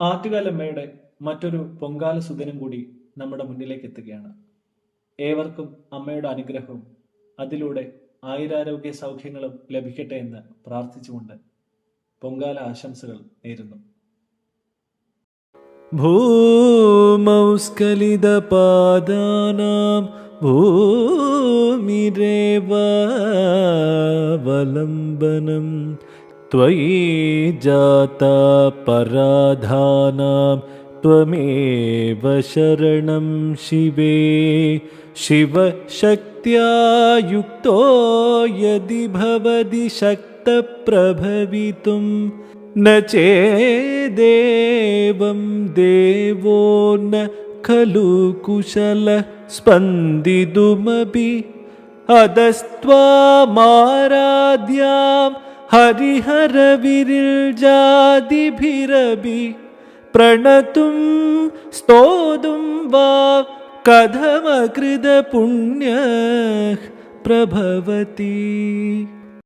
ആറ്റുകാലമ്മയുടെ മറ്റൊരു പൊങ്കാല സുദിനം കൂടി നമ്മുടെ മുന്നിലേക്ക് എത്തുകയാണ്. ഏവർക്കും അമ്മയുടെ അനുഗ്രഹവും അതിലൂടെ ആയുരാരോഗ്യ സൗഖ്യങ്ങളും ലഭിക്കട്ടെ എന്ന് പ്രാർത്ഥിച്ചുകൊണ്ട് പൊങ്കാല ആശംസകൾ നേരുന്നു. ഭൂമൗസ്കലിതപാദാനാം ഭൂമിരേവാവലംബനം ത്വയി ജാതാ പരാധാനാം ത്വമേവ ശരണം ശിവേ. ശിവശക്ത്യാ യുക്തോ യദി ഭവതി ശക്തപ്രഭവിതും ന ചേദേവം ദേവോ ന ഖലു കുശല സ്പന്ദിതുമപി അദസ്ത്വാമാരാധ്യാം ഹരിഹരവിരിൽജാതിഭിരപി പ്രണതും സ്തോതും വാ കഥമകൃത പുണ്യ പ്രഭവതി.